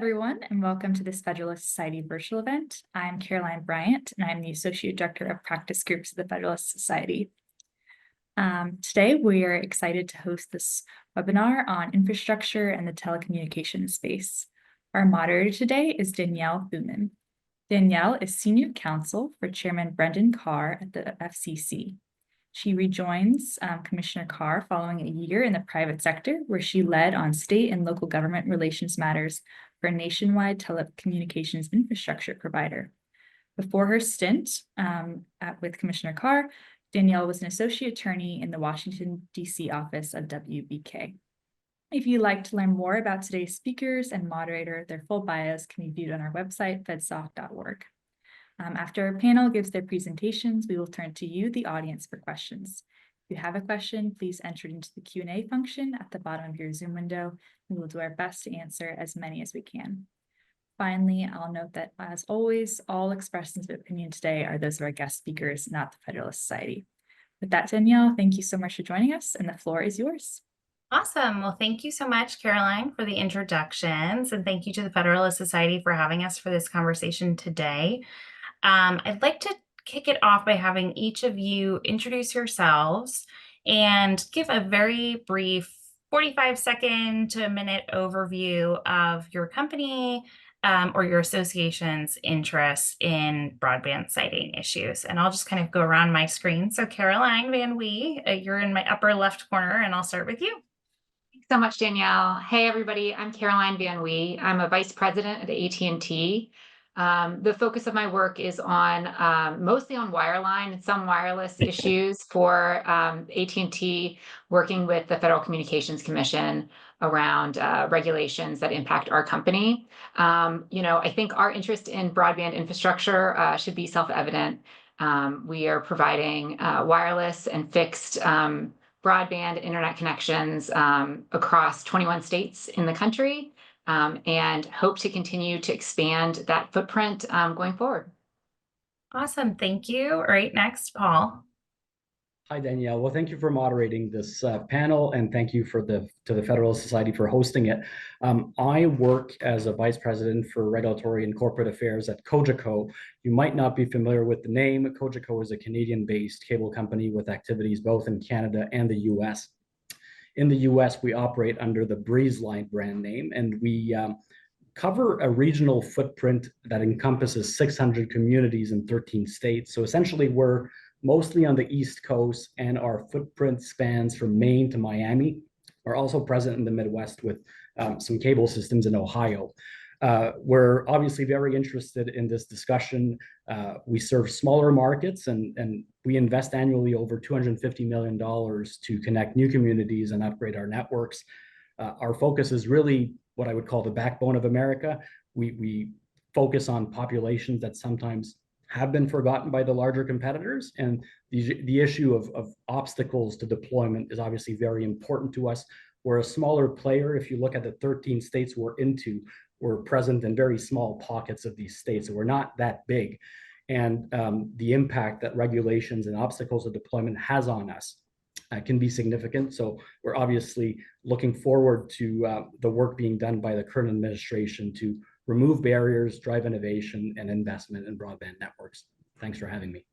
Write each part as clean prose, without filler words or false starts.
everyone, and welcome to this Federalist Society virtual event. I'm Caroline Bryant, and I'm the Associate Director of Practice Groups of the Federalist Society. Today, we are excited to host this webinar on infrastructure and the telecommunications space. Our moderator today is Danielle Thumann. Danielle is Senior Counsel for Chairman Brendan Carr at the FCC. She rejoins Commissioner Carr following a year in the private sector, where she led on state and local government relations matters for a nationwide telecommunications infrastructure provider. Before her stint with Commissioner Carr, Danielle was an associate attorney in the Washington, D.C. office of WBK. If you'd like to learn more about today's speakers and moderator, their full bios can be viewed on our website, fedsoc.org. After our panel gives their presentations, we will turn to you, the audience, for questions. If you have a question, please enter it into the Q&A function at the bottom of your Zoom window, and we'll do our best to answer as many as we can. Finally, I'll note that, as always, all expressions of opinion today are those of our guest speakers, not the Federalist Society. With that, Danielle, thank you so much for joining us, and the floor is yours. Awesome. Well, thank you so much, Caroline, for the introductions, and thank you to the Federalist Society for having us for this conversation today. I'd like to kick it off by having each of you introduce yourselves and give a very brief 45-second to a minute overview of your company or your association's interest in broadband siting issues. And I'll just kind of go around my screen. So Caroline Van Wee, you're in my upper left corner, and I'll start with you. Thanks so much, Danielle. Hey, everybody. I'm Caroline Van Wee. I'm a vice president at AT&T. The focus of my work is on mostly on wireline and some wireless issues for AT&T, working with the Federal Communications Commission around regulations that impact our company. I think our interest in broadband infrastructure should be self-evident. We are providing wireless and fixed broadband internet connections across 21 states in the country. And hope to continue to expand that footprint going forward. Awesome. Thank you. All right, next, Paul. Hi, Danielle. Well, thank you for moderating this panel, and thank you to the Federalist Society for hosting it. I work as a vice president for regulatory and corporate affairs at Cogeco. You might not be familiar with the name. Cogeco is a Canadian-based cable company with activities both in Canada and the U.S. In the US, we operate under the BreezeLine brand name, and we cover a regional footprint that encompasses 600 communities in 13 states. So essentially, we're mostly on the East Coast, and our footprint spans from Maine to Miami. We're also present in the Midwest with some cable systems in Ohio. We're obviously very interested in this discussion. We serve smaller markets, and we invest annually over $250 million to connect new communities and upgrade our networks. Our focus is really what I would call the backbone of America. We focus on populations that sometimes have been forgotten by the larger competitors, and the issue of obstacles to deployment is obviously very important to us. We're a smaller player. If you look at the 13 states we're present in very small pockets of these states, so we're not that big. And the impact that regulations and obstacles of deployment has on us can be significant. So we're obviously looking forward to the work being done by the current administration to remove barriers, drive innovation, and investment in broadband networks. Thanks for having me.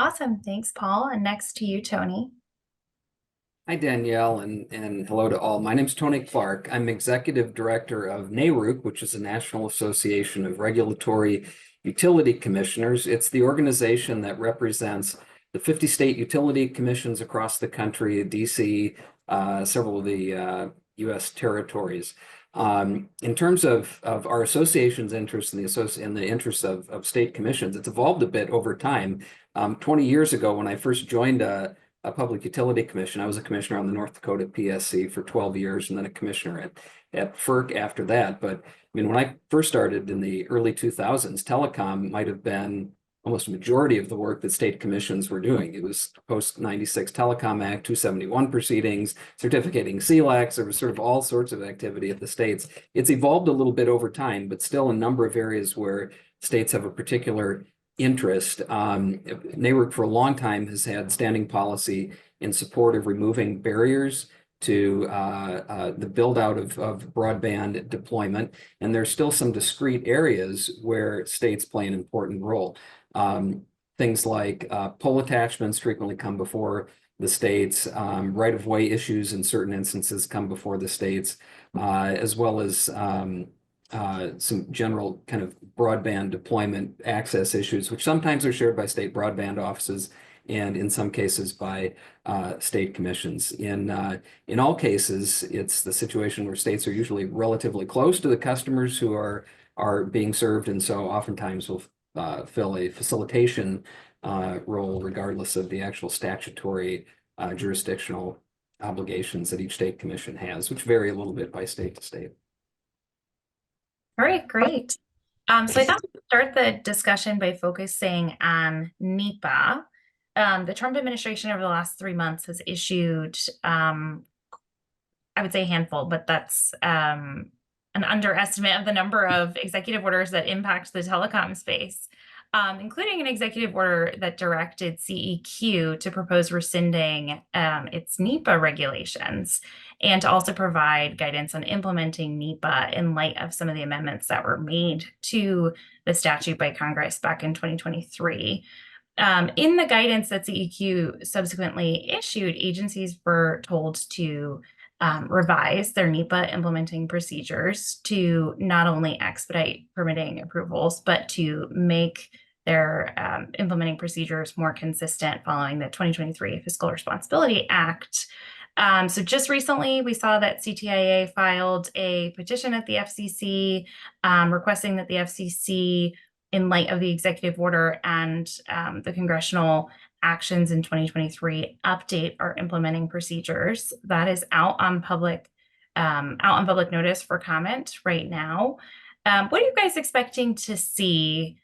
Awesome. Thanks, Paul. And next to you, Tony. Hi, Danielle, and hello to all. My name is Tony Clark. I'm Executive Director of NARUC, which is the National Association of Regulatory Utility Commissioners. It's the organization that represents the 50 state utility commissions across the country, DC, several of the U.S. territories. In terms of our association's interest in the interests of state commissions, it's evolved a bit over time. 20 years ago, when I first joined a public utility commission, I was a commissioner on the North Dakota PSC for 12 years and then a commissioner at FERC after that. But I mean, when I first started in the early 2000s, telecom might have been almost a majority of the work that state commissions were doing. It was post-96 Telecom Act, 271 proceedings, certificating CLACs. There was sort of all sorts of activity at the states. It's evolved a little bit over time, but still a number of areas where states have a particular interest. NARUC for a long time has had standing policy in support of removing barriers to the build out of broadband deployment. And there's still some discrete areas where states play an important role. Things like pole attachments frequently come before the states, right-of-way issues in certain instances come before the states, as well as some general kind of broadband deployment access issues, which sometimes are shared by state broadband offices and in some cases by state commissions. In all cases, it's the situation where states are usually relatively close to the customers who are being served, and so oftentimes will fill a facilitation role regardless of the actual statutory jurisdictional obligations that each state commission has, which vary a little bit by state to state. All right, great. So I thought we'd start the discussion by focusing on NEPA. The Trump administration over the last 3 months has issued, I would say a handful, but that's an underestimate of the number of executive orders that impact the telecom space, including an executive order that directed CEQ to propose rescinding its NEPA regulations and to also provide guidance on implementing NEPA in light of some of the amendments that were made to the statute by Congress back in 2023. In the guidance that CEQ subsequently issued, agencies were told to revise their NEPA implementing procedures to not only expedite permitting approvals, but to make their implementing procedures more consistent following the 2023 Fiscal Responsibility Act. So just recently, we saw that CTIA filed a petition at the FCC requesting that the FCC, in light of the executive order and the congressional actions in 2023, update our implementing procedures. That is out on public notice for comment right now. What are you guys expecting to see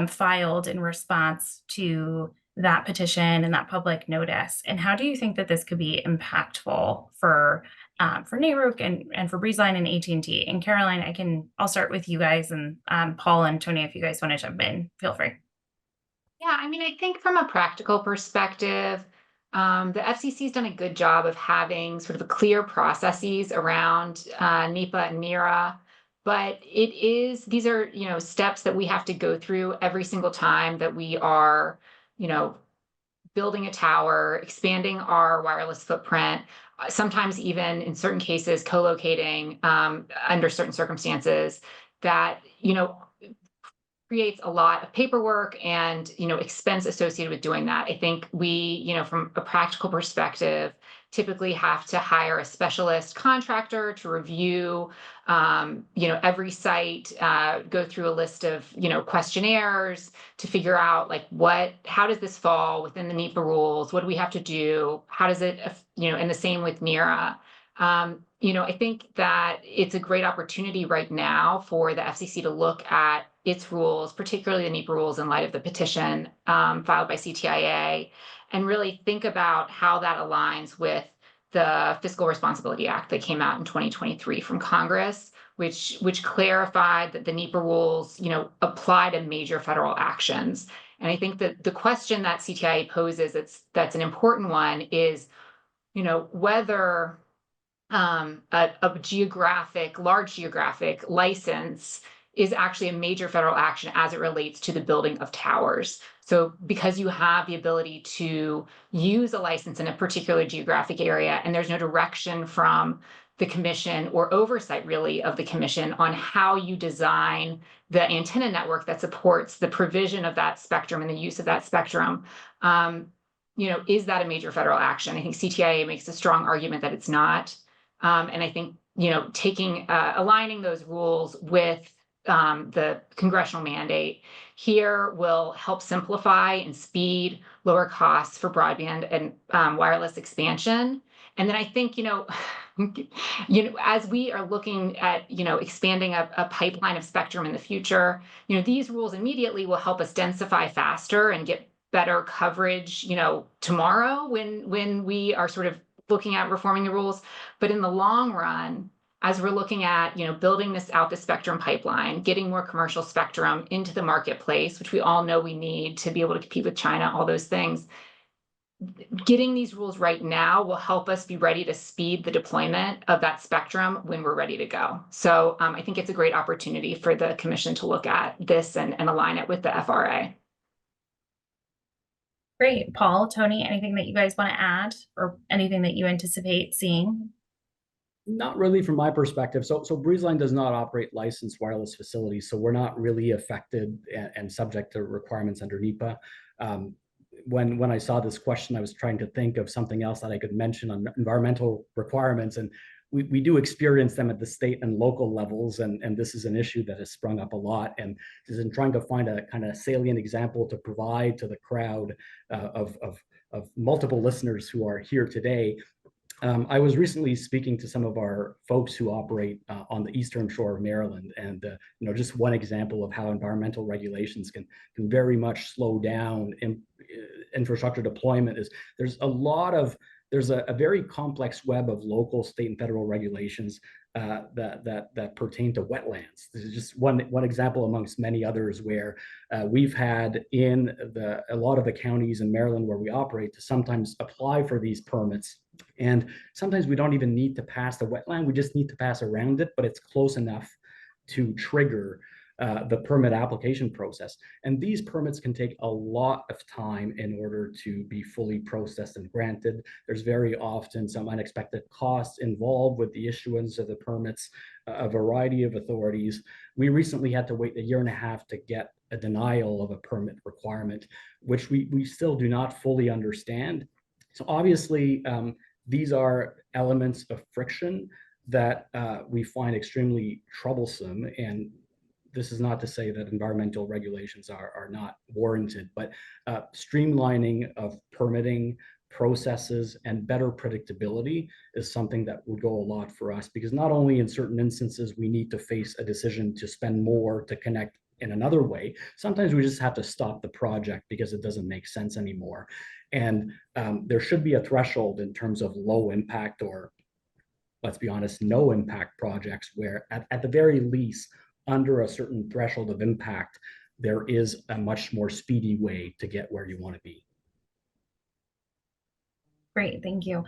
filed in response to that petition and that public notice? And how do you think that this could be impactful for NARUC and for Breezeline and AT&T? And Caroline, I'll start with you guys, and Paul and Tony, if you guys want to jump in, feel free. Yeah, I mean, I think from a practical perspective, the FCC has done a good job of having sort of clear processes around NEPA and NERA, but these are, steps that we have to go through every single time that we are, building a tower, expanding our wireless footprint, sometimes even in certain cases, co-locating under certain circumstances that, creates a lot of paperwork and, expense associated with doing that. I think we, from a practical perspective, typically have to hire a specialist contractor to review, every site, go through a list of, questionnaires to figure out how does this fall within the NEPA rules? What do we have to do? How does it, and the same with NERA. I think that it's a great opportunity right now for the FCC to look at its rules, particularly the NEPA rules in light of the petition filed by CTIA, and really think about how that aligns with the Fiscal Responsibility Act that came out in 2023 from Congress, which clarified that the NEPA rules, apply to major federal actions. And I think that the question that CTIA poses that's an important one is, whether a large geographic license is actually a major federal action as it relates to the building of towers. So because you have the ability to use a license in a particular geographic area, and there's no direction from the commission or oversight really of the commission on how you design the antenna network that supports the provision of that spectrum and the use of that spectrum, is that a major federal action? I think CTIA makes a strong argument that it's not. And I think, aligning those rules with the congressional mandate here will help simplify and speed, lower costs for broadband and wireless expansion. And then I think, as we are looking at, expanding a pipeline of spectrum in the future, these rules immediately will help us densify faster and get better coverage, tomorrow when we are sort of looking at reforming the rules. But in the long run, as we're looking at, building this spectrum pipeline, getting more commercial spectrum into the marketplace, which we all know we need to be able to compete with China, all those things, getting these rules right now will help us be ready to speed the deployment of that spectrum when we're ready to go. So I think it's a great opportunity for the commission to look at this and align it with the FRA. Great. Paul, Tony, anything that you guys want to add or anything that you anticipate seeing? Not really from my perspective. So Breezeline does not operate licensed wireless facilities, so we're not really affected and subject to requirements under NEPA. When I saw this question, I was trying to think of something else that I could mention on environmental requirements, and we do experience them at the state and local levels, and this is an issue that has sprung up a lot. And just in trying to find a kind of salient example to provide to the crowd of multiple listeners who are here today, I was recently speaking to some of our folks who operate on the eastern shore of Maryland, and just one example of how environmental regulations can very much slow down infrastructure deployment is there's a very complex web of local, state, and federal regulations that pertain to wetlands. This is just one example amongst many others where we've had in a lot of the counties in Maryland where we operate to sometimes apply for these permits. And sometimes we don't even need to pass the wetland, we just need to pass around it, but it's close enough to trigger the permit application process. And these permits can take a lot of time in order to be fully processed and granted. There's very often some unexpected costs involved with the issuance of the permits, a variety of authorities. We recently had to wait 1.5 years to get a denial of a permit requirement, which we still do not fully understand. So obviously, these are elements of friction that we find extremely troublesome. And this is not to say that environmental regulations are not warranted, but streamlining of permitting processes and better predictability is something that would go a lot for us, because not only in certain instances we need to face a decision to spend more to connect in another way, sometimes we just have to stop the project because it doesn't make sense anymore. And there should be a threshold in terms of low impact, or let's be honest, no impact projects where at the very least, under a certain threshold of impact, there is a much more speedy way to get where you want to be. Great, thank you.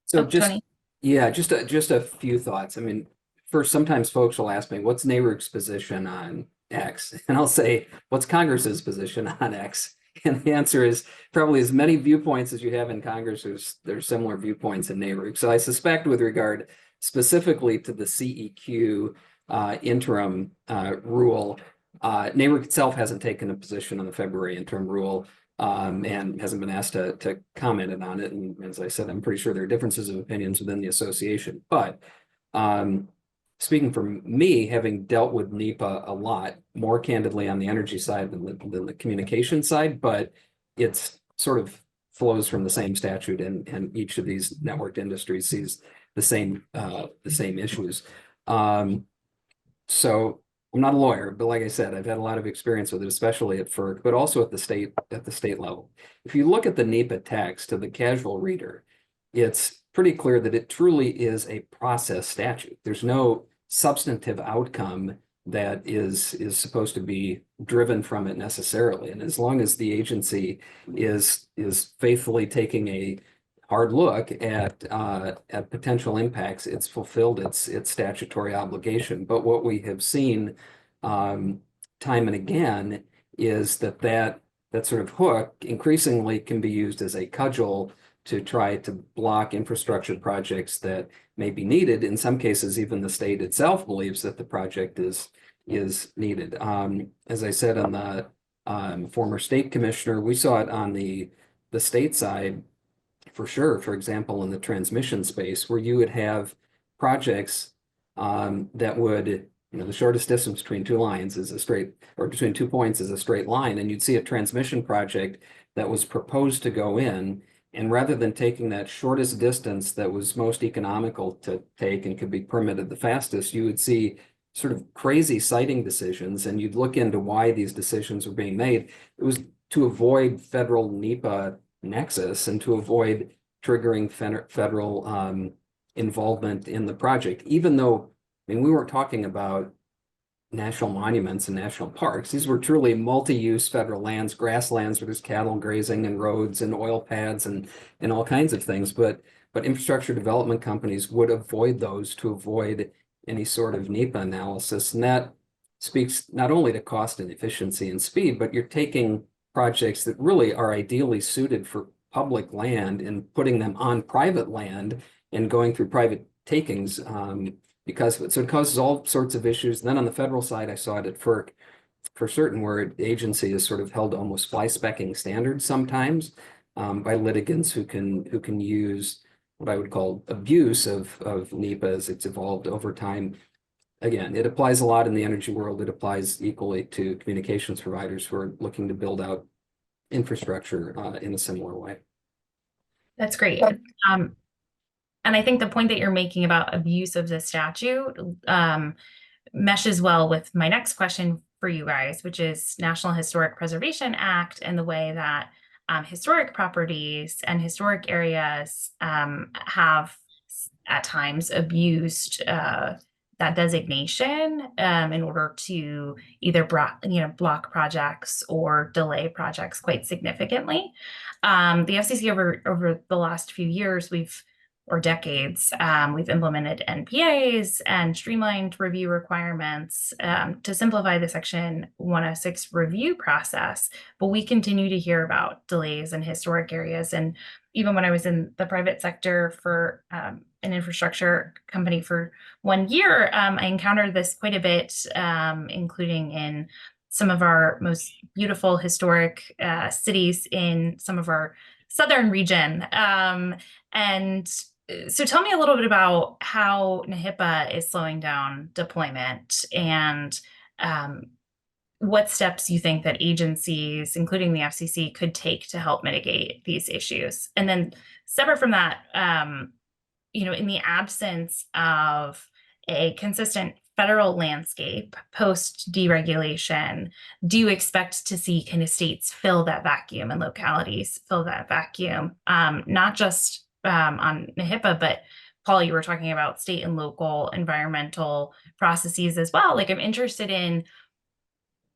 So Tony? just a few thoughts. I mean, first, sometimes folks will ask me, what's NARUC's position on X? And I'll say, what's Congress's position on X? And the answer is probably as many viewpoints as you have in Congress, there's similar viewpoints in NARUC. So I suspect with regard specifically to the CEQ interim rule, NARUC itself hasn't taken a position on the February interim rule and hasn't been asked to comment on it. And as I said, I'm pretty sure there are differences of opinions within the association. But speaking for me, having dealt with NEPA a lot, more candidly on the energy side than the communication side, but it's sort of flows from the same statute, and each of these networked industries sees the same issues. So I'm not a lawyer, but like I said, I've had a lot of experience with it, especially at FERC, but also at the state level. If you look at the NEPA text to the casual reader, it's pretty clear that it truly is a process statute. There's no substantive outcome that is supposed to be driven from it necessarily. And as long as the agency is faithfully taking a hard look at potential impacts, it's fulfilled its statutory obligation. But what we have seen time and again is that sort of hook increasingly can be used as a cudgel to try to block infrastructure projects that may be needed. In some cases, even the state itself believes that the project is needed. As I said on the former state commissioner, we saw it on the state side for sure. For example, in the transmission space, where you would have projects that would, the shortest distance between two lines is a straight, or between 2 points is a straight line, and you'd see a transmission project that was proposed to go in, and rather than taking that shortest distance that was most economical to take and could be permitted the fastest, you would see sort of crazy siting decisions, and you'd look into why these decisions were being made. It was to avoid federal NEPA nexus and to avoid triggering federal involvement in the project, even though, I mean, we weren't talking about national monuments and national parks. These were truly multi-use federal lands, grasslands where there's cattle grazing and roads and oil pads and all kinds of things. But infrastructure development companies would avoid those to avoid any sort of NEPA analysis. And that speaks not only to cost and efficiency and speed, but you're taking projects that really are ideally suited for public land and putting them on private land and going through private takings because of it. So it causes all sorts of issues. And then on the federal side, I saw it at FERC for certain where the agency is sort of held to almost fly-specking standards sometimes by litigants who can use what I would call abuse of NEPA as it's evolved over time. Again, it applies a lot in the energy world. It applies equally to communications providers who are looking to build out infrastructure in a similar way. That's great. And I think the point that you're making about abuse of the statute meshes well with my next question for you guys, which is National Historic Preservation Act and the way that historic properties and historic areas have at times abused that designation in order to either block projects or delay projects quite significantly. The FCC over the last few years, or decades, we've implemented NPAs and streamlined review requirements to simplify the Section 106 review process. But we continue to hear about delays in historic areas. And even when I was in the private sector for an infrastructure company for 1 year, I encountered this quite a bit, including in some of our most beautiful historic cities in some of our southern region. And so tell me a little bit about how NEPA is slowing down deployment and what steps you think that agencies, including the FCC, could take to help mitigate these issues. And then separate from that, in the absence of a consistent federal landscape post deregulation, do you expect to see kind of states fill that vacuum and localities fill that vacuum, not just on NEPA, but Paul, you were talking about state and local environmental processes as well. Like, I'm interested in,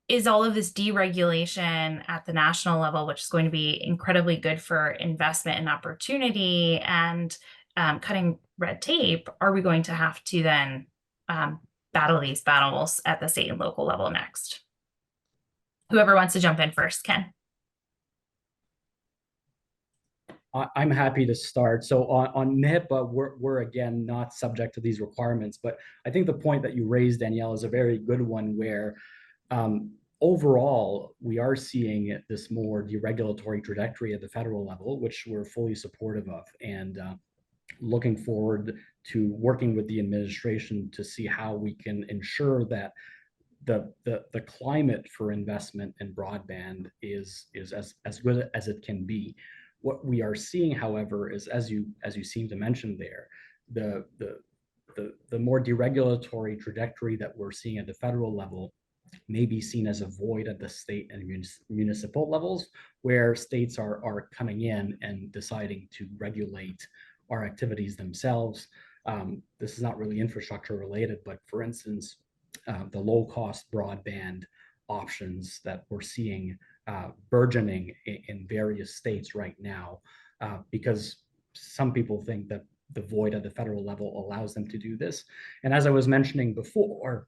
is all of this deregulation at the national level, which is going to be incredibly good for investment and opportunity and cutting red tape, are we going to have to then battle these battles at the state and local level next? Whoever wants to jump in first, Ken. I'm happy to start. So on NEPA, we're again not subject to these requirements, but I think the point that you raised, Danielle, is a very good one where overall, we are seeing this more deregulatory trajectory at the federal level, which we're fully supportive of, and looking forward to working with the administration to see how we can ensure that the climate for investment in broadband is as good as it can be. What we are seeing, however, is as you seem to mention there, the more deregulatory trajectory that we're seeing at the federal level may be seen as a void at the state and municipal levels, where states are coming in and deciding to regulate our activities themselves. This is not really infrastructure related, but for instance, the low-cost broadband options that we're seeing burgeoning in various states right now, because some people think that the void at the federal level allows them to do this. And as I was mentioning before,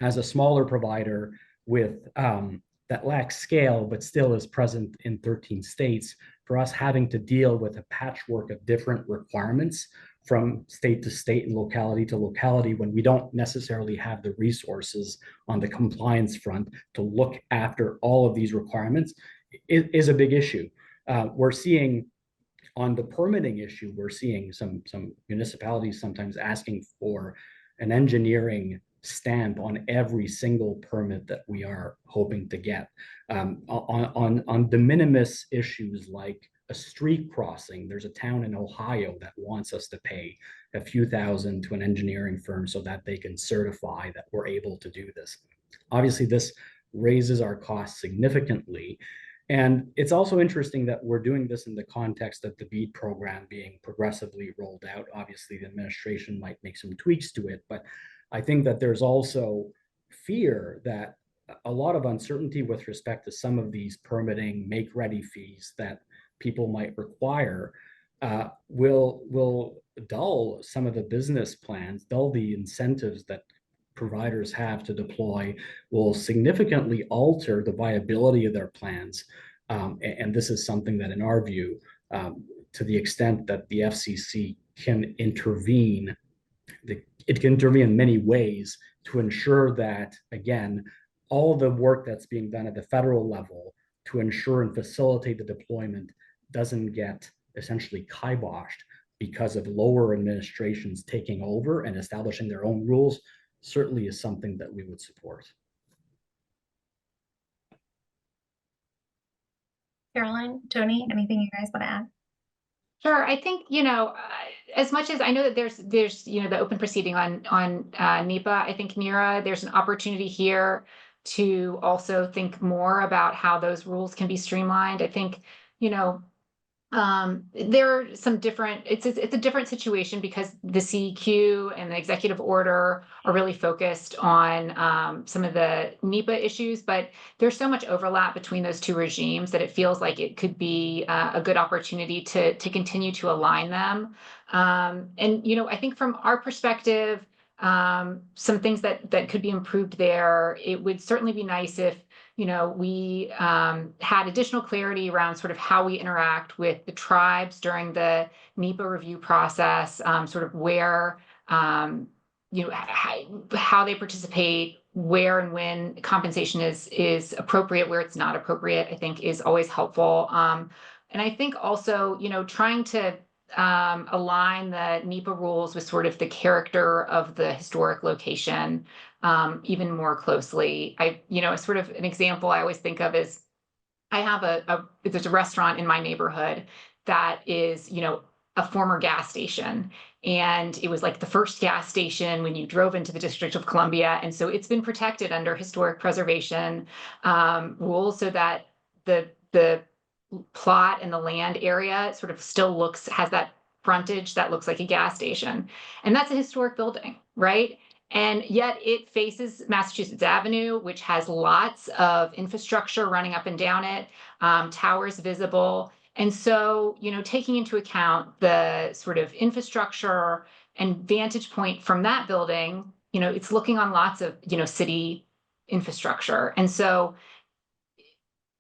as a smaller provider with that lacks scale, but still is present in 13 states, for us having to deal with a patchwork of different requirements from state to state and locality to locality when we don't necessarily have the resources on the compliance front to look after all of these requirements is a big issue. We're seeing on the permitting issue, we're seeing some municipalities sometimes asking for an engineering stamp on every single permit that we are hoping to get. On de minimis issues like a street crossing, there's a town in Ohio that wants us to pay a few thousand to an engineering firm so that they can certify that we're able to do this. Obviously, this raises our costs significantly. And it's also interesting that we're doing this in the context of the BEAD program being progressively rolled out. Obviously, the administration might make some tweaks to it, but I think that there's also fear that a lot of uncertainty with respect to some of these permitting make-ready fees that people might require will dull some of the business plans, dull the incentives that providers have to deploy, will significantly alter the viability of their plans. And this is something that, in our view, to the extent that the FCC can intervene, it can intervene in many ways to ensure that, again, all the work that's being done at the federal level to ensure and facilitate the deployment doesn't get essentially kiboshed because of lower administrations taking over and establishing their own rules, certainly is something that we would support. Caroline, Tony, anything you guys want to add? Sure. I think, as much as I know that there's the open proceeding on NEPA, I think NERA, there's an opportunity here to also think more about how those rules can be streamlined. I think, there are some different, it's a different situation because the CEQ and the executive order are really focused on some of the NEPA issues, but there's so much overlap between those two regimes that it feels like it could be a good opportunity to continue to align them. And, I think from our perspective, some things that could be improved there, it would certainly be nice if we had additional clarity around sort of how we interact with the tribes during the NEPA review process, sort of where, how they participate, where and when compensation is appropriate, where it's not appropriate, I think is always helpful. And I think also, trying to align the NEPA rules with sort of the character of the historic location even more closely. Sort of an example I always think of is I have there's a restaurant in my neighborhood that is, a former gas station. And it was like the first gas station when you drove into the District of Columbia. And so it's been protected under historic preservation rules so that the plot and the land area sort of still has that frontage that looks like a gas station. And that's a historic building, right? And yet it faces Massachusetts Avenue, which has lots of infrastructure running up and down it, towers visible. And so, taking into account the sort of infrastructure and vantage point from that building, it's looking on lots of, city infrastructure. And so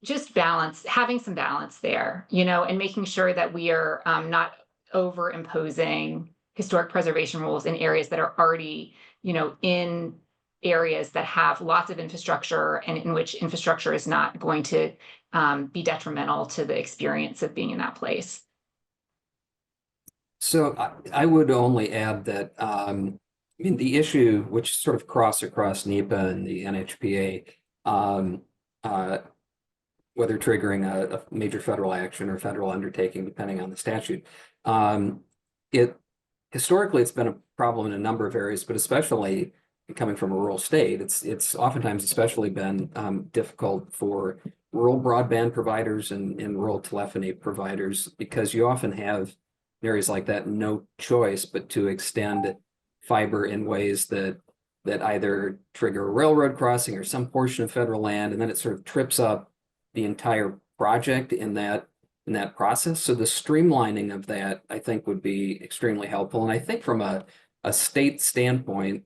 just having some balance there, and making sure that we are not over imposing historic preservation rules in areas that are already, in areas that have lots of infrastructure and in which infrastructure is not going to be detrimental to the experience of being in that place. So I would only add that, the issue which sort of across NEPA and the NHPA, whether triggering a major federal action or federal undertaking, depending on the statute, historically it's been a problem in a number of areas, but especially coming from a rural state, it's oftentimes especially been difficult for rural broadband providers and rural telephony providers, because you often have areas like that no choice but to extend fiber in ways that either trigger a railroad crossing or some portion of federal land, and then it sort of trips up the entire project in that process. So the streamlining of that, I think, would be extremely helpful. And I think from a state standpoint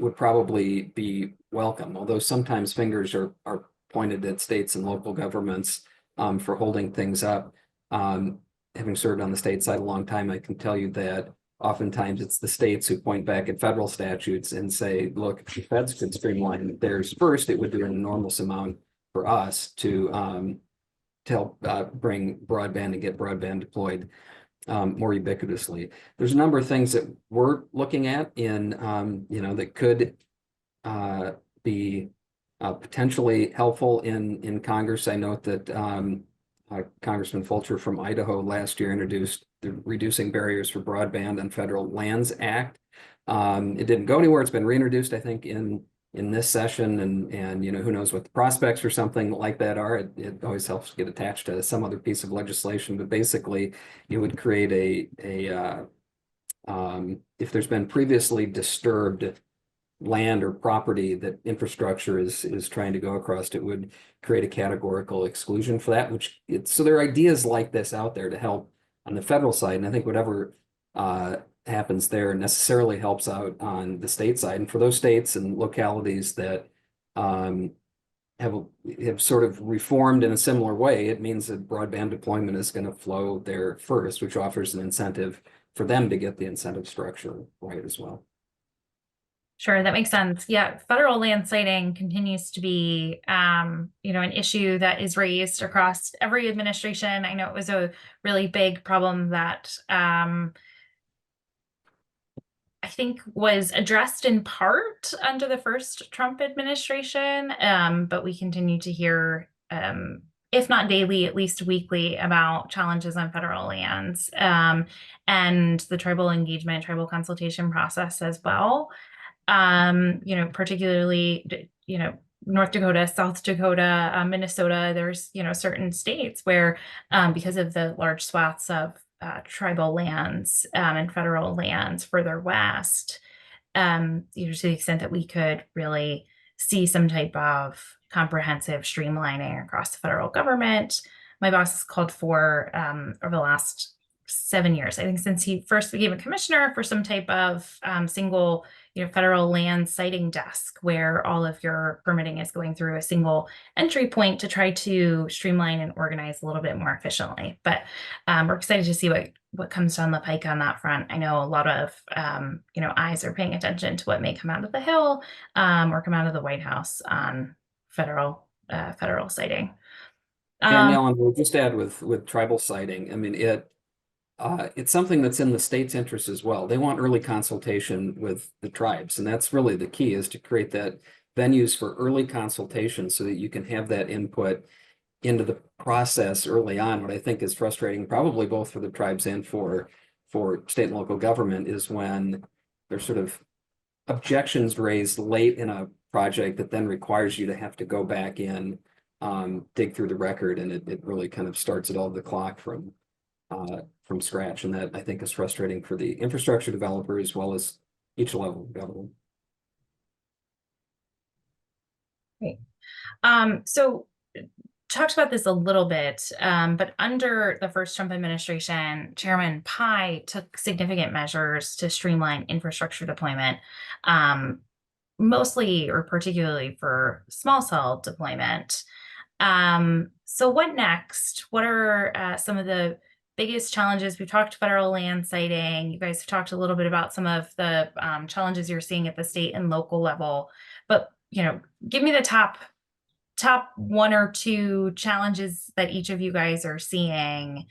would probably be welcome, although sometimes fingers are pointed at states and local governments for holding things up. Having served on the state side a long time, I can tell you that oftentimes it's the states who point back at federal statutes and say, look, if the feds could streamline theirs first, it would do an enormous amount for us to help bring broadband and get broadband deployed more ubiquitously. There's a number of things that we're looking at in, that could be potentially helpful in Congress. I note that Congressman Fulcher from Idaho last year introduced the Reducing Barriers for Broadband on Federal Lands Act. It didn't go anywhere. It's been reintroduced, I think, in this session, and who knows what the prospects for something like that are. It always helps to get attached to some other piece of legislation, but basically it would create if there's been previously disturbed land or property that infrastructure is trying to go across, it would create a categorical exclusion for that, so there are ideas like this out there to help on the federal side. And I think whatever happens there necessarily helps out on the state side. And for those states and localities that have sort of reformed in a similar way, it means that broadband deployment is going to flow there first, which offers an incentive for them to get the incentive structure right as well. Sure, that makes sense. Yeah, federal land siting continues to be, an issue that is raised across every administration. I know it was a really big problem that I think was addressed in part under the first Trump administration, but we continue to hear, if not daily, at least weekly, about challenges on federal lands and the tribal engagement, tribal consultation process as well. Particularly, North Dakota, South Dakota, Minnesota, there's, certain states where because of the large swaths of tribal lands and federal lands further west, to the extent that we could really see some type of comprehensive streamlining across the federal government. My boss has called for over the last 7 years, I think, since he first became a commissioner, for some type of single, federal land siting desk where all of your permitting is going through a single entry point to try to streamline and organize a little bit more efficiently. But we're excited to see what comes down the pike on that front. I know a lot of, eyes are paying attention to what may come out of the Hill or come out of the White House on federal siting. Danielle, and we'll just add with tribal siting, I mean, it's something that's in the state's interest as well. They want early consultation with the tribes, and that's really the key, is to create that venues for early consultation so that you can have that input into the process early on. What I think is frustrating, probably both for the tribes and for state and local government, is when there's sort of objections raised late in a project that then requires you to have to go back in, dig through the record, and it really kind of starts it all the clock from scratch. And that, I think, is frustrating for the infrastructure developer as well as each level of government. Great. So talked about this a little bit, but under the first Trump administration, Chairman Pai took significant measures to streamline infrastructure deployment, mostly or particularly for small cell deployment. So what next? What are some of the biggest challenges? We've talked federal land siting. You guys have talked a little bit about some of the challenges you're seeing at the state and local level, but give me the top 1 or 2 challenges that each of you guys are seeing.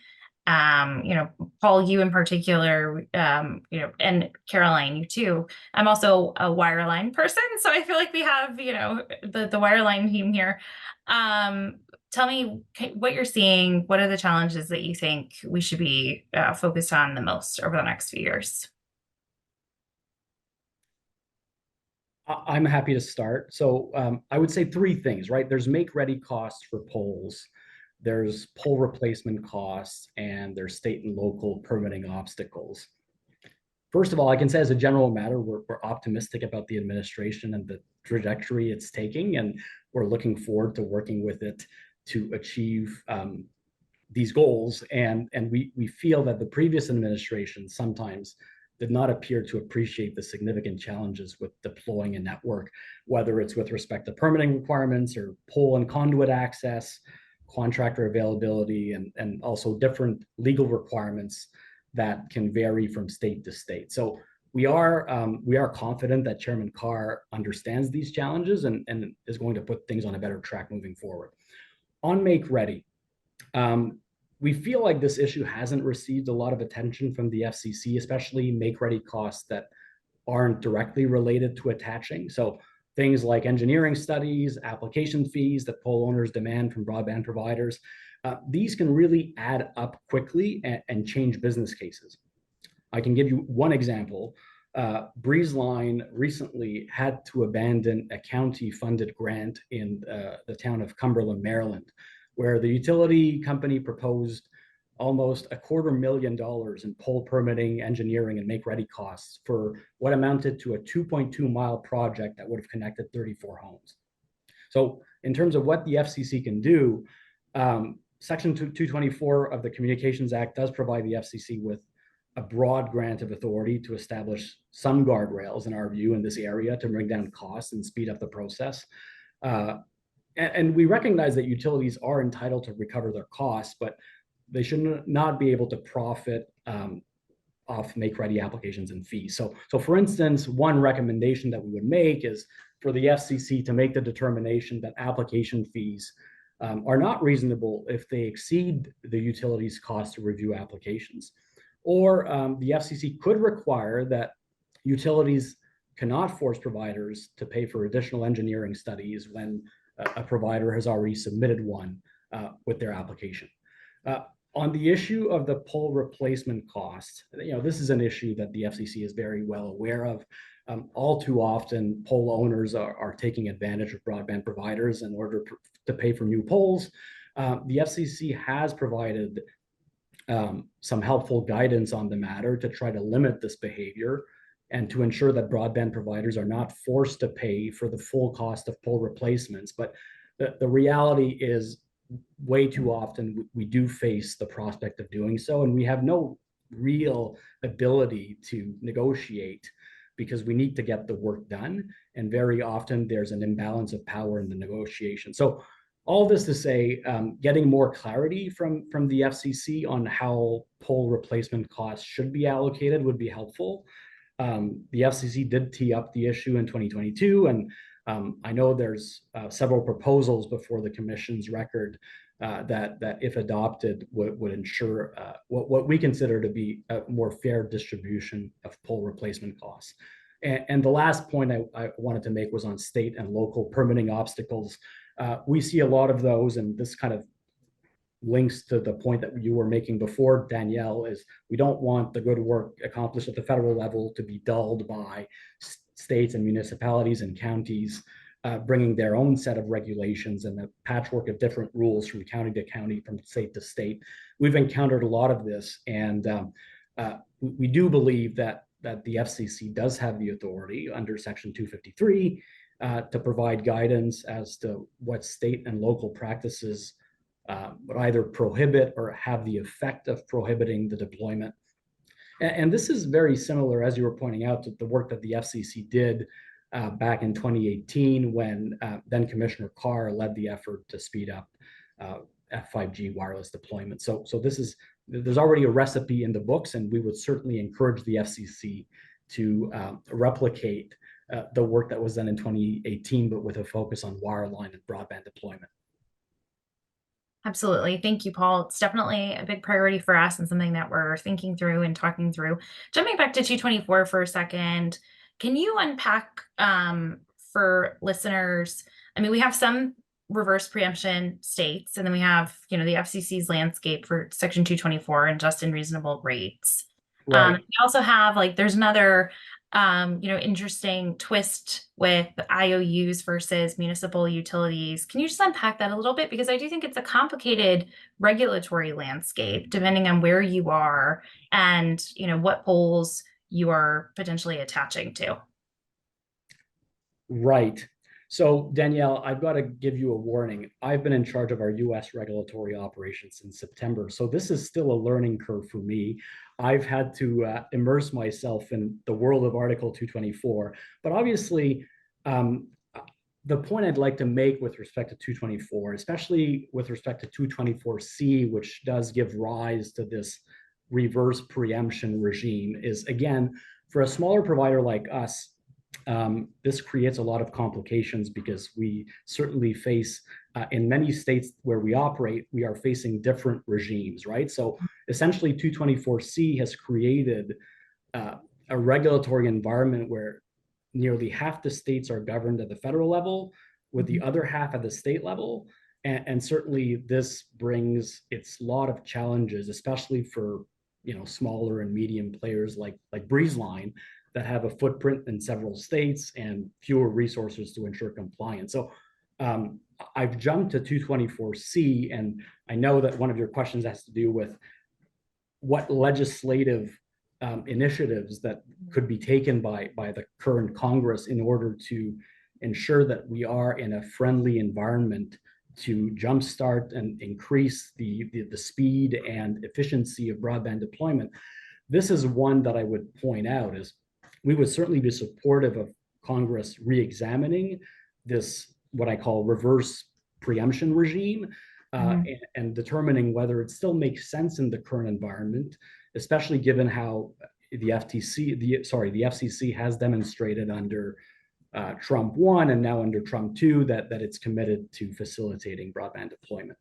Paul, you in particular, and Caroline, you too. I'm also a wireline person, so I feel like we have, the wireline team here. Tell me what you're seeing. What are the challenges that you think we should be focused on the most over the next few years? I'm happy to start. So I would say 3 things, right? There's make-ready costs for poles, there's pole replacement costs, and there's state and local permitting obstacles. First of all, I can say as a general matter, we're optimistic about the administration and the trajectory it's taking, and we're looking forward to working with it to achieve these goals. And we feel that the previous administration sometimes did not appear to appreciate the significant challenges with deploying a network, whether it's with respect to permitting requirements or pole and conduit access, contractor availability, and also different legal requirements that can vary from state to state. So we are confident that Chairman Carr understands these challenges and is going to put things on a better track moving forward. On Make Ready, we feel like this issue hasn't received a lot of attention from the FCC, especially Make Ready costs that aren't directly related to attaching. So things like engineering studies, application fees that pole owners demand from broadband providers, these can really add up quickly and change business cases. I can give you one example. BreezeLine recently had to abandon a county-funded grant in the town of Cumberland, Maryland, where the utility company proposed almost $250,000 in pole permitting, engineering, and make-ready costs for what amounted to a 2.2-mile project that would have connected 34 homes. So in terms of what the FCC can do, Section 224 of the Communications Act does provide the FCC with a broad grant of authority to establish some guardrails, in our view, in this area to bring down costs and speed up the process. And we recognize that utilities are entitled to recover their costs, but they should not be able to profit off make-ready applications and fees. So for instance, one recommendation that we would make is for the FCC to make the determination that application fees are not reasonable if they exceed the utilities' cost to review applications. Or the FCC could require that utilities cannot force providers to pay for additional engineering studies when a provider has already submitted one with their application. On the issue of the pole replacement cost, this is an issue that the FCC is very well aware of. All too often, pole owners are taking advantage of broadband providers in order to pay for new poles. The FCC has provided some helpful guidance on the matter to try to limit this behavior and to ensure that broadband providers are not forced to pay for the full cost of pole replacements. But the reality is, way too often we do face the prospect of doing so, and we have no real ability to negotiate because we need to get the work done, and very often there's an imbalance of power in the negotiation. So all this to say, getting more clarity from the FCC on how pole replacement costs should be allocated would be helpful. The FCC did tee up the issue in 2022, and I know there's several proposals before the Commission's record that, if adopted, would ensure what we consider to be a more fair distribution of pole replacement costs. And the last point I wanted to make was on state and local permitting obstacles. We see a lot of those, and this kind of links to the point that you were making before, Danielle, is we don't want the good work accomplished at the federal level to be dulled by states and municipalities and counties bringing their own set of regulations and a patchwork of different rules from county to county, from state to state. We've encountered a lot of this, and we do believe that the FCC does have the authority under Section 253 to provide guidance as to what state and local practices would either prohibit or have the effect of prohibiting the deployment. And this is very similar, as you were pointing out, to the work that the FCC did back in 2018 when then Commissioner Carr led the effort to speed up F5G wireless deployment. So there's already a recipe in the books, and we would certainly encourage the FCC to replicate the work that was done in 2018, but with a focus on wireline and broadband deployment. Absolutely. Thank you, Paul. It's definitely a big priority for us and something that we're thinking through and talking through. Jumping back to 224 for a second, can you unpack for listeners? I mean, we have some reverse preemption states, and then we have, the FCC's landscape for Section 224 and just and reasonable rates. Right. We also have, there's another interesting twist with IOUs versus municipal utilities. Can you just unpack that a little bit? Because I do think it's a complicated regulatory landscape, depending on where you are and, what poles you are potentially attaching to. Right. So Danielle, I've got to give you a warning. I've been in charge of our US regulatory operations since September. So this is still a learning curve for me. I've had to immerse myself in the world of Article 224. But obviously, the point I'd like to make with respect to 224, especially with respect to 224C, which does give rise to this reverse preemption regime, is, again, for a smaller provider like us, this creates a lot of complications because we certainly face, in many states where we operate, we are facing different regimes, right? So essentially 224C has created a regulatory environment where nearly half the states are governed at the federal level, with the other half at the state level. And certainly this brings its lot of challenges, especially for smaller and medium players like BreezeLine, that have a footprint in several states and fewer resources to ensure compliance. So I've jumped to 224C, and I know that one of your questions has to do with what legislative initiatives that could be taken by the current Congress in order to ensure that we are in a friendly environment to jumpstart and increase the speed and efficiency of broadband deployment. This is one that I would point out is we would certainly be supportive of Congress re-examining this, what I call reverse preemption regime, and determining whether it still makes sense in the current environment, especially given how the FCC has demonstrated under Trump 1 and now under Trump 2 that it's committed to facilitating broadband deployment.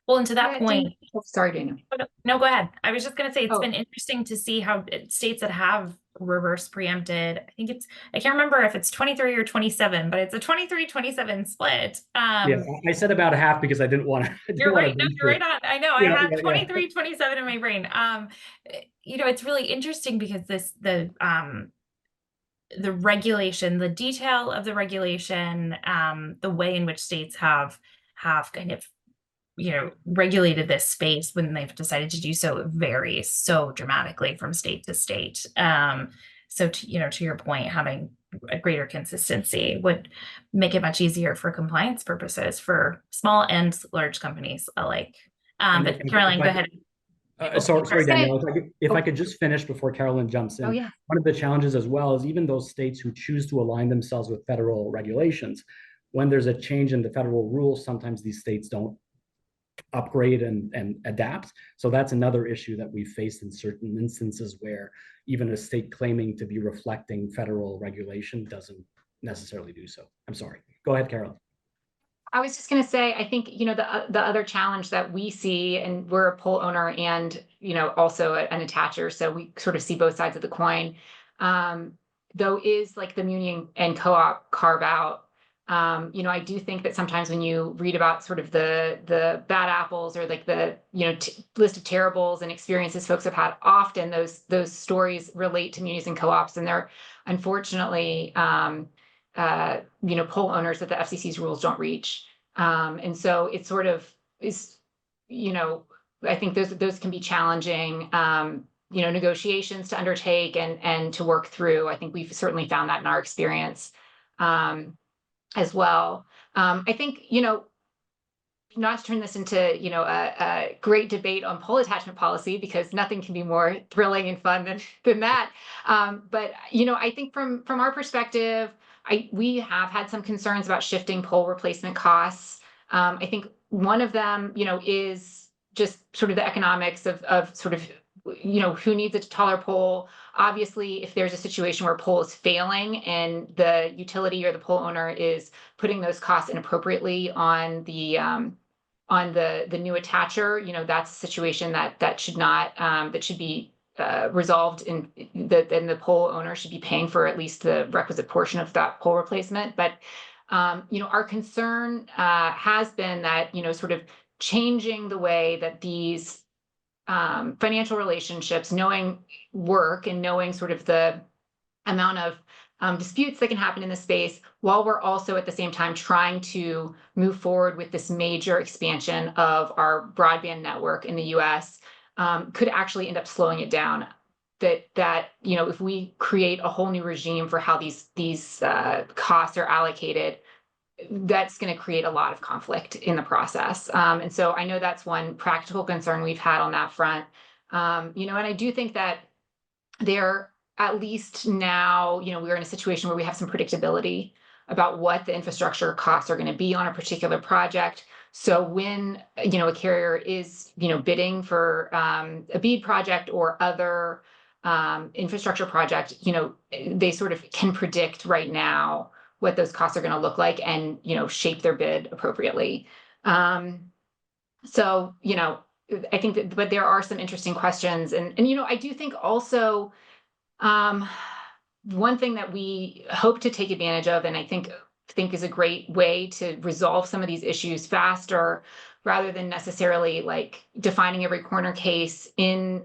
Well, and to that point, sorry, Daniel. No, go ahead. I was just going to say it's Oh. been interesting to see how states that have reverse preempted, I can't remember if it's 23 or 27, but it's a 23-27 split. Yeah, I said about half because I didn't want to. You're right. No, you're right on. I know. I had 23-27 in my brain. It's really interesting because the regulation, the detail of the regulation, the way in which states have kind of regulated this space when they've decided to do so varies so dramatically from state to state. So to your point, having a greater consistency would make it much easier for compliance purposes for small and large companies alike. But Caroline, go ahead. Sorry, Danielle, if I could just finish before Carolyn jumps in. Oh, yeah. One of the challenges as well is even those states who choose to align themselves with federal regulations, when there's a change in the federal rules, sometimes these states don't upgrade and adapt. So that's another issue that we've faced in certain instances where even a state claiming to be reflecting federal regulation doesn't necessarily do so. I'm sorry. Go ahead, Carolyn. I was just going to say, I think, the other challenge that we see, and we're a pole owner and, also an attacher, so we sort of see both sides of the coin, though, is like the muni and co-op carve out. I do think that sometimes when you read about sort of the bad apples or like the, list of terribles and experiences folks have had, often those stories relate to munis and co-ops, and they're unfortunately, pole owners that the FCC's rules don't reach. And so it sort of is, I think those can be challenging, negotiations to undertake and to work through. I think we've certainly found that in our experience. As well. I think, not to turn this into, a great debate on pole attachment policy, because nothing can be more thrilling and fun than that. But, I think from our perspective, we have had some concerns about shifting pole replacement costs. I think one of them, is just sort of the economics of sort of, who needs a taller pole. Obviously, if there's a situation where a pole is failing and the utility or the pole owner is putting those costs inappropriately on the new attacher, that's a situation that should not that should be resolved in then the pole owner should be paying for at least the requisite portion of that pole replacement. But our concern has been that sort of changing the way that these financial relationships, knowing work and knowing sort of the amount of disputes that can happen in the space, while we're also at the same time trying to move forward with this major expansion of our broadband network in the US, could actually end up slowing it down. That if we create a whole new regime for how these costs are allocated, that's going to create a lot of conflict in the process. And so I know that's one practical concern we've had on that front. And I do think that there, at least now, we're in a situation where we have some predictability about what the infrastructure costs are going to be on a particular project. So when, a carrier is, bidding for a BEAD project or other infrastructure project, they sort of can predict right now what those costs are going to look like and, shape their bid appropriately. So, I think that, but there are some interesting questions. And I do think also, one thing that we hope to take advantage of, and I think is a great way to resolve some of these issues faster, rather than necessarily like defining every corner case in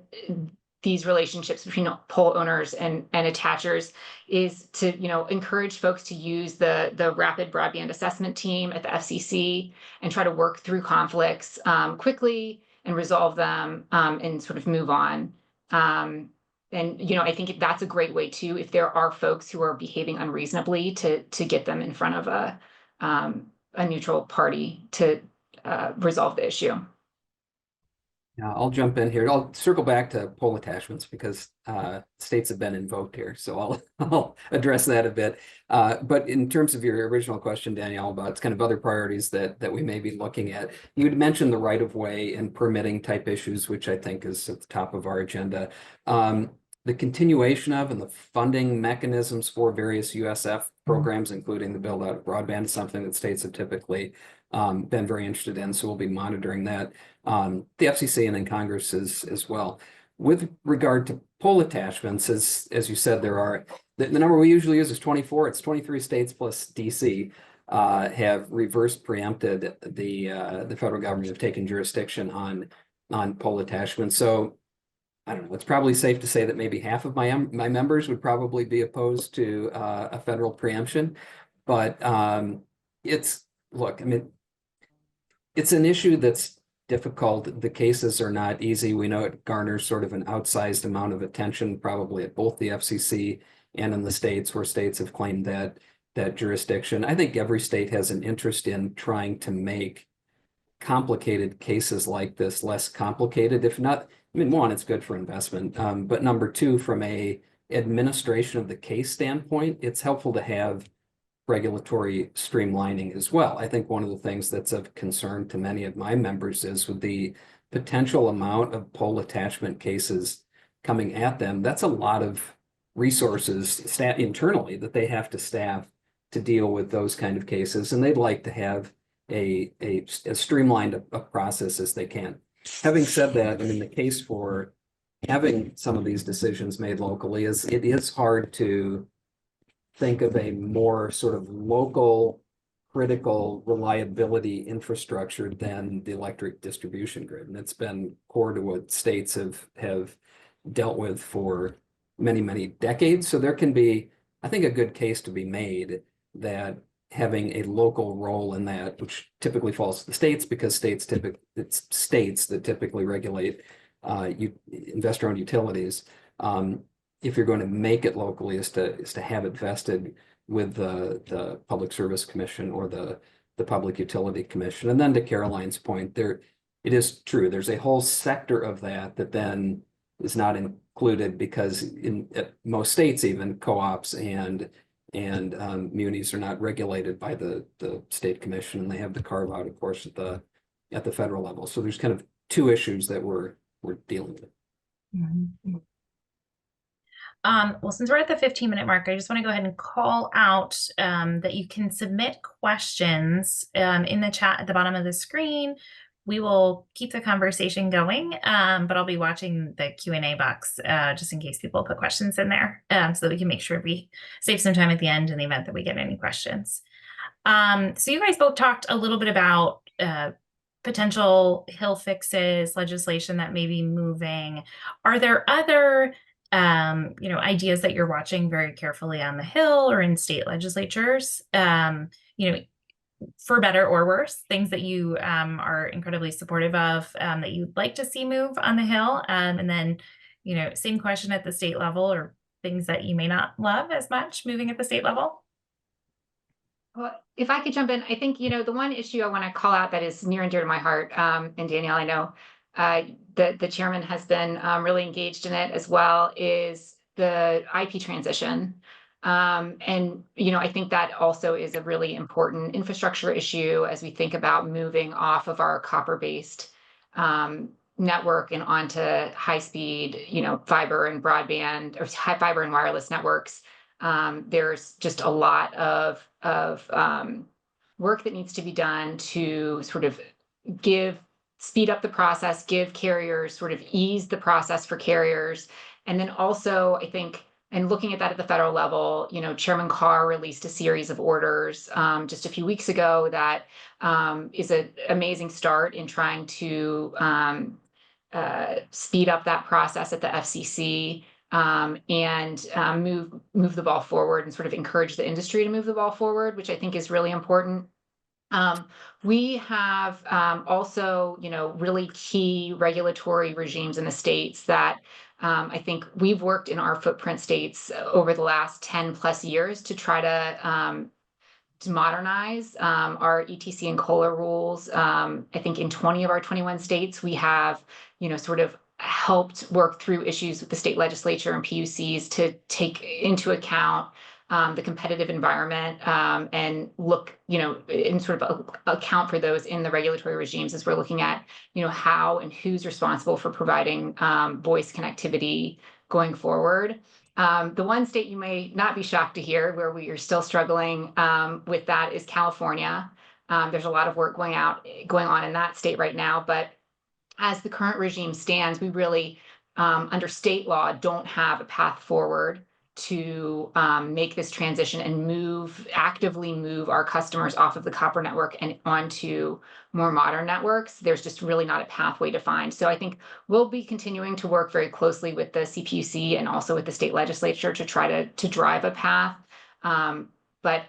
these relationships between pole owners and attachers, is to encourage folks to use the rapid broadband assessment team at the FCC and try to work through conflicts quickly and resolve them and sort of move on. And, I think that's a great way too, if there are folks who are behaving unreasonably, to get them in front of a neutral party to resolve the issue. Yeah, I'll jump in here. I'll circle back to pole attachments because states have been invoked here. So I'll address that a bit. But in terms of your original question, Danielle, about kind of other priorities that we may be looking at, you had mentioned the right of way and permitting type issues, which I think is at the top of our agenda. The continuation of and the funding mechanisms for various USF programs, including the build out of broadband, is something that states have typically been very interested in. So we'll be monitoring that. The FCC and then Congress as well. With regard to pole attachments, as you said, there are the number we usually use is 24. It's 23 states plus DC have reverse preempted the federal government, have taken jurisdiction on pole attachments. So I don't know, it's probably safe to say that maybe half of my members would probably be opposed to a federal preemption. But look, I mean, it's an issue that's difficult. The cases are not easy. We know it garners sort of an outsized amount of attention, probably at both the FCC and in the states, where states have claimed that jurisdiction. I think every state has an interest in trying to make complicated cases like this less complicated. If not, I mean, one, it's good for investment. But number two, from a administration of the case standpoint, it's helpful to have regulatory streamlining as well. I think one of the things that's of concern to many of my members is with the potential amount of pole attachment cases coming at them, that's a lot of resources internally that they have to staff to deal with those kind of cases. And they'd like to have as streamlined a process as they can. Having said that, I mean, the case for having some of these decisions made locally is it is hard to think of a more sort of local critical reliability infrastructure than the electric distribution grid. And it's been core to what states have dealt with for many, many decades. So there can be, I think, a good case to be made that having a local role in that, which typically falls to the states, because it's states that typically regulate investor-owned utilities. If you're going to make it locally, is to have it vested with the Public Service Commission or the Public Utility Commission. And then to Caroline's point, it is true. There's a whole sector of that then is not included because in most states, even co-ops and munis are not regulated by the state commission, and they have to carve out, of course, at the federal level. So there's kind of two issues that we're dealing with. Mm-hmm. Well, since we're at the 15-minute mark, I just want to go ahead and call out that you can submit questions in the chat at the bottom of the screen. We will keep the conversation going, but I'll be watching the Q&A box just in case people put questions in there so that we can make sure we save some time at the end in the event that we get any questions. So you guys both talked a little bit about potential Hill fixes, legislation that may be moving. Are there other ideas that you're watching very carefully on the Hill or in state legislatures, for better or worse, things that you are incredibly supportive of that you'd like to see move on the Hill? And then, same question at the state level, or things that you may not love as much moving at the state level? Well, if I could jump in, I think, the one issue I want to call out that is near and dear to my heart, and Danielle, I know the chairman has been really engaged in it as well, is the IP transition. And, I think that also is a really important infrastructure issue as we think about moving off of our copper-based network and onto high-speed, fiber and broadband, or high fiber and wireless networks. There's just a lot of work that needs to be done to sort of speed up the process, give carriers, sort of ease the process for carriers. And then also, I think, and looking at that at the federal level, Chairman Carr released a series of orders just a few weeks ago that is an amazing start in trying to speed up that process at the FCC and move the ball forward and sort of encourage the industry to move the ball forward, which I think is really important. We have also, really key regulatory regimes in the states that I think we've worked in our footprint states over the last 10 plus years to try to modernize our ETC and COLA rules. I think in 20 of our 21 states, we have, sort of helped work through issues with the state legislature and PUCs to take into account the competitive environment and look, and sort of account for those in the regulatory regimes as we're looking at, how and who's responsible for providing voice connectivity going forward. The one state you may not be shocked to hear where we are still struggling with that is California. There's a lot of work going on in that state right now, but as the current regime stands, we really, under state law, don't have a path forward to make this transition and actively move our customers off of the copper network and onto more modern networks. There's just really not a pathway defined. So I think we'll be continuing to work very closely with the CPUC and also with the state legislature to try to drive a path. But,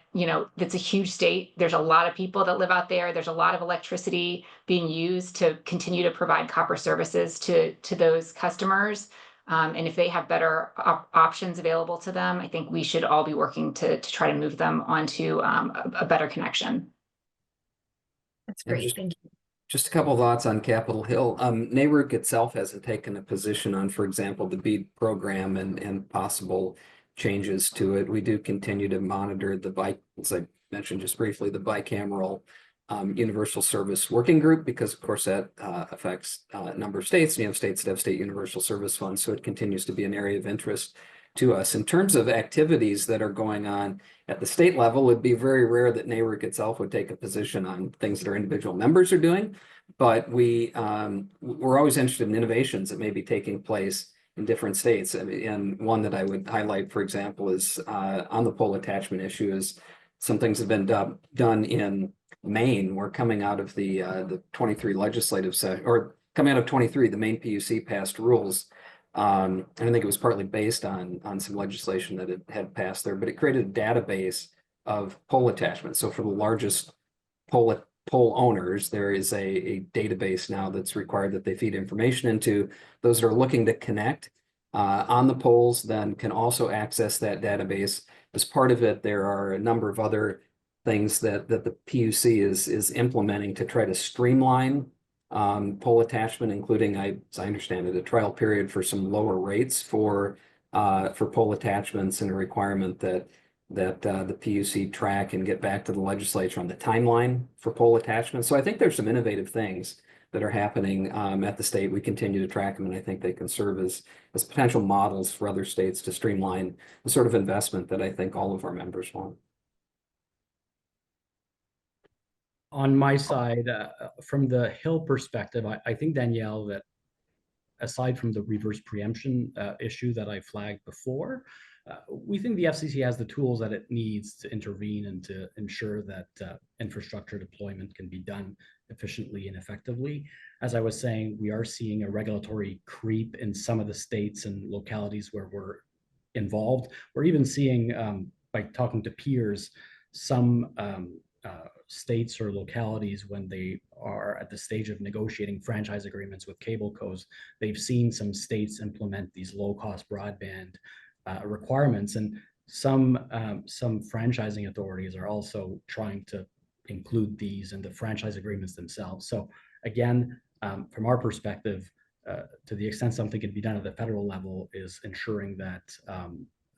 it's a huge state. There's a lot of people that live out there. There's a lot of electricity being used to continue to provide copper services to those customers. And if they have better options available to them, I think we should all be working to try to move them onto a better connection. That's great. Thank you. Just a couple of thoughts on Capitol Hill. NARUC itself hasn't taken a position on, for example, the BEAD program and possible changes to it. We do continue to monitor as I mentioned just briefly, the bicameral universal service working group, because of course that affects a number of states, and you have states that have state universal service funds, so it continues to be an area of interest to us. In terms of activities that are going on at the state level, it'd be very rare that NARUC itself would take a position on things that our individual members are doing, but we're always interested in innovations that may be taking place in different states. And one that I would highlight, for example, is on the pole attachment issue, is some things have been done in Maine. We're coming out of the 23 legislative session, or coming out of 23, the Maine PUC passed rules. And I think it was partly based on some legislation that had passed there, but it created a database of pole attachments. So for the largest pole owners, there is a database now that's required that they feed information into. Those that are looking to connect on the poles then can also access that database. As part of it, there are a number of other things that the PUC is implementing to try to streamline pole attachment, including, as I understand it, a trial period for some lower rates for pole attachments, and a requirement that the PUC track and get back to the legislature on the timeline for pole attachments. So I think there's some innovative things that are happening at the state. We continue to track them, and I think they can serve as potential models for other states to streamline the sort of investment that I think all of our members want. On my side, from the Hill perspective, I think, Danielle, that aside from the reverse preemption issue that I flagged before, we think the FCC has the tools that it needs to intervene and to ensure that infrastructure deployment can be done efficiently and effectively. As I was saying, we are seeing a regulatory creep in some of the states and localities where we're involved. We're even seeing, by talking to peers, some states or localities, when they are at the stage of negotiating franchise agreements with cable cos, they've seen some states implement these low-cost broadband requirements, and some franchising authorities are also trying to include these in the franchise agreements themselves. So again, from our perspective, to the extent something can be done at the federal level, is ensuring that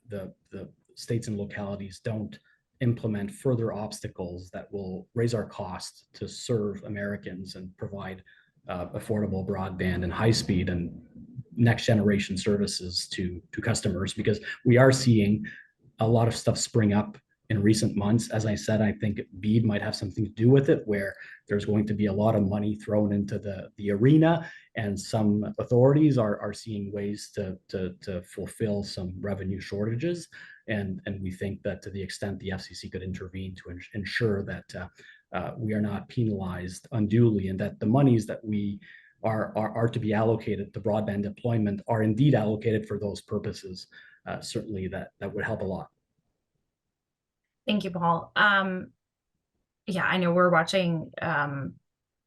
the states and localities don't implement further obstacles that will raise our costs to serve Americans and provide affordable broadband and high speed and next generation services to customers, because we are seeing a lot of stuff spring up in recent months. As I said, I think BEAD might have something to do with it, where there's going to be a lot of money thrown into the arena, and some authorities are seeing ways to fulfill some revenue shortages. And we think that to the extent the FCC could intervene to ensure that we are not penalized unduly, and that the monies that we are to be allocated to broadband deployment are indeed allocated for those purposes, certainly that would help a lot. Thank you, Paul. yeah, I know we're watching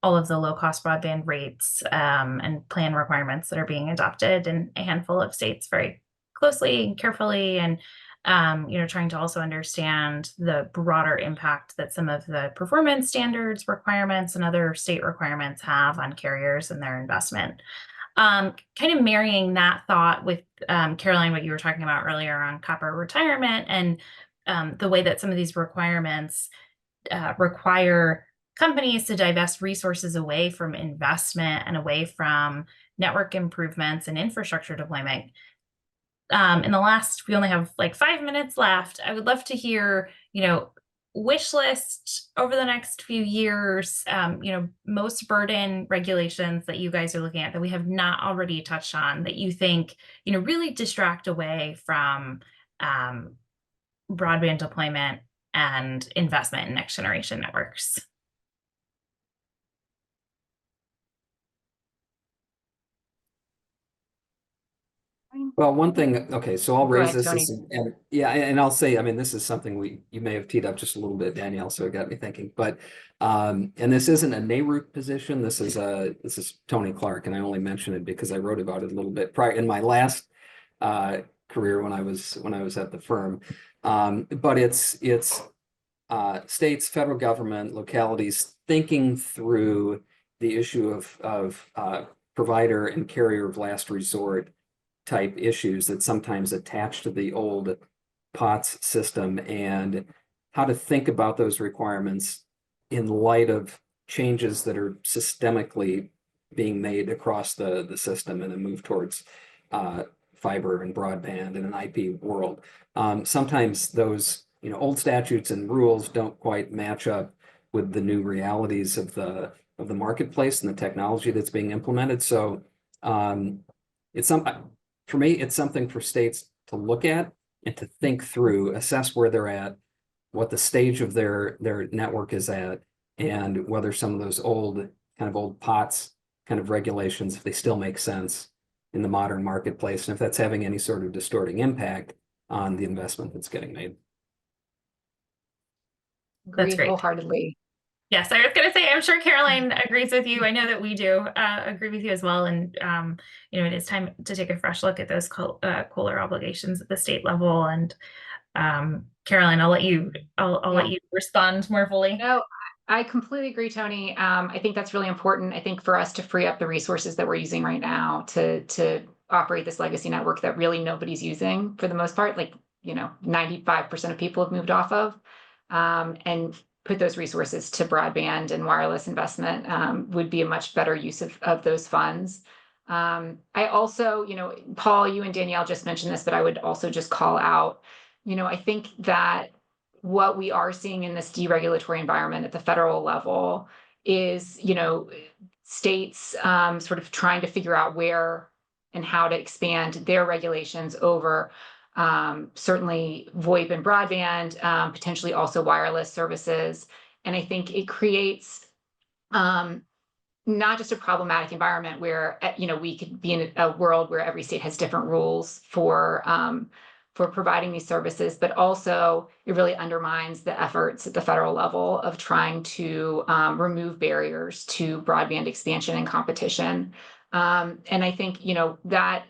all of the low-cost broadband rates and plan requirements that are being adopted in a handful of states very closely and carefully, and trying to also understand the broader impact that some of the performance standards requirements and other state requirements have on carriers and their investment. Kind of marrying that thought with Caroline, what you were talking about earlier on copper retirement and the way that some of these requirements require companies to divest resources away from investment and away from network improvements and infrastructure deployment. In the last, we only have like 5 minutes left. I would love to hear, wish list over the next few years, most burden regulations that you guys are looking at that we have not already touched on that you think, really distract away from broadband deployment and investment in next generation networks. Well, one thing, okay, so I'll Go raise ahead, this, and I'll say, I mean, this is something you may have teed up just a little bit, Danielle, so it got me thinking, but, and this isn't a NARUC position, this is Tony Clark, and I only mention it because I wrote about it a little bit prior in my last career when I was at the firm. But it's states, federal government, localities thinking through the issue of provider and carrier of last resort type issues that sometimes attach to the old POTS system, and how to think about those requirements in light of changes that are systemically being made across the system and a move towards fiber and broadband in an IP world. Sometimes those old statutes and rules don't quite match up with the new realities of the marketplace and the technology that's being implemented. So for me, it's something for states to look at and to think through, assess where they're at, what the stage of their network is at, and whether some of those old POTS kind of regulations, if they still make sense in the modern marketplace, and if that's having any sort of distorting impact on the investment that's getting made. Agree great. wholeheartedly. Yes, I was going to say, I'm sure Caroline agrees with you. I know that we do agree with you as well. And, it is time to take a fresh look at those cooler obligations at the state level. And Caroline, I'll let you respond more fully. No, I completely agree, Tony. I think that's really important. I think for us to free up the resources that we're using right now to operate this legacy network that really nobody's using for the most part, like, 95% of people have moved off of, and put those resources to broadband and wireless investment would be a much better use of those funds. I also, Paul, you and Danielle just mentioned this, but I would also just call out, I think that what we are seeing in this deregulatory environment at the federal level is, states sort of trying to figure out where and how to expand their regulations over certainly VoIP and broadband, potentially also wireless services. And I think it creates not just a problematic environment where, we could be in a world where every state has different rules for providing these services, but also it really undermines the efforts at the federal level of trying to remove barriers to broadband expansion and competition. And I think, that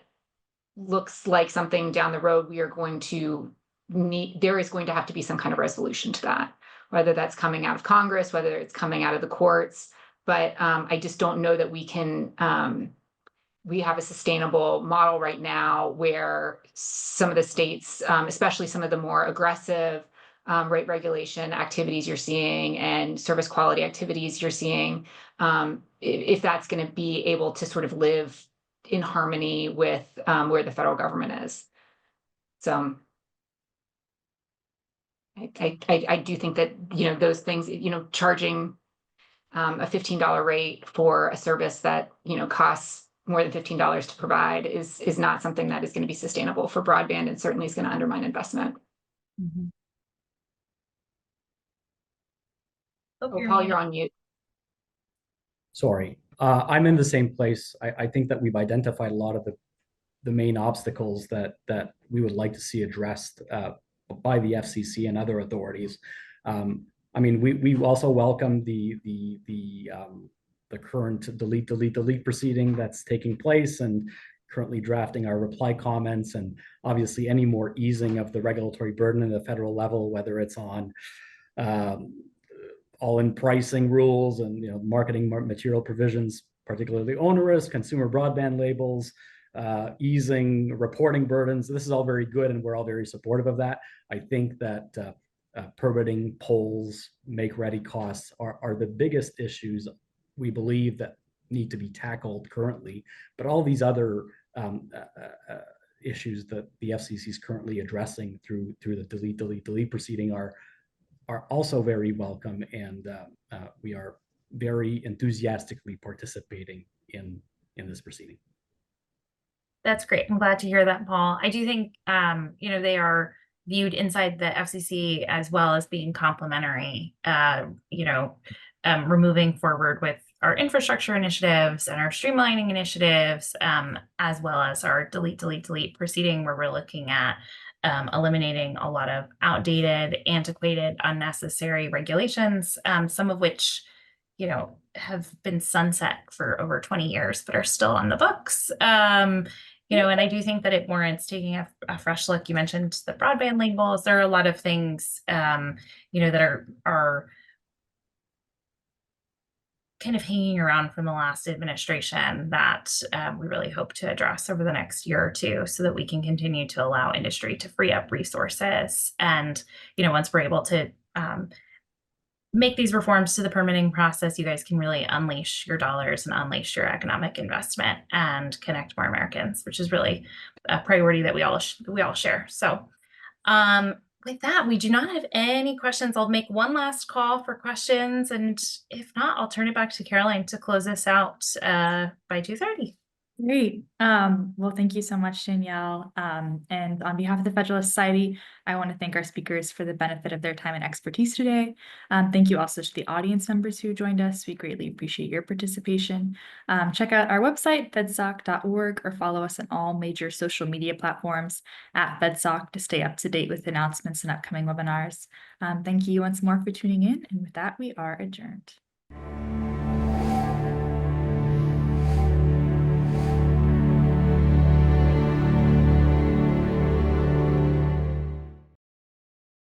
looks like something down the road we are going to need. There is going to have to be some kind of resolution to that, whether that's coming out of Congress, whether it's coming out of the courts. But I just don't know that we can, we have a sustainable model right now where some of the states, especially some of the more aggressive rate regulation activities you're seeing and service quality activities you're seeing, if that's going to be able to sort of live in harmony with where the federal government is. So I do think that, those things, charging a $15 rate for a service that, costs more than $15 to provide is not something that is going to be sustainable for broadband, and certainly is going to undermine investment. Mm-hmm. Paul, you're on mute. Sorry, I'm in the same place. I think that we've identified a lot of the main obstacles that we would like to see addressed by the FCC and other authorities. I mean, we also welcome the current delete proceeding that's taking place, and currently drafting our reply comments, and obviously any more easing of the regulatory burden at the federal level, whether it's on all-in pricing rules and marketing material provisions, particularly onerous, consumer broadband labels, easing reporting burdens. This is all very good, and we're all very supportive of that. I think that permitting, polls, make-ready costs are the biggest issues we believe that need to be tackled currently. But all these other issues that the FCC is currently addressing through the delete proceeding are also very welcome, and we are very enthusiastically participating in this proceeding. That's great. I'm glad to hear that, Paul. I do think, they are viewed inside the FCC as well as being complementary, moving forward with our infrastructure initiatives and our streamlining initiatives, as well as our delete proceeding, where we're looking at eliminating a lot of outdated, antiquated, unnecessary regulations, some of which, have been sunset for over 20 years, but are still on the books. And I do think that it warrants taking a fresh look. You mentioned the broadband labels. There are a lot of things, that are kind of hanging around from the last administration that we really hope to address over the next year or two, so that we can continue to allow industry to free up resources. And, once we're able to make these reforms to the permitting process, you guys can really unleash your dollars and unleash your economic investment and connect more Americans, which is really a priority that we all share. So with that, we do not have any questions. I'll make one last call for questions, and if not, I'll turn it back to Caroline to close us out by 2:30. Great. Well, thank you so much, Danielle. And on behalf of the Federalist Society, I want to thank our speakers for the benefit of their time and expertise today. Thank you also to the audience members who joined us. We greatly appreciate your participation. Check out our website, fedsoc.org, or follow us on all major social media platforms at FedSoc to stay up to date with announcements and upcoming webinars. Thank you once more for tuning in. And with that, we are adjourned.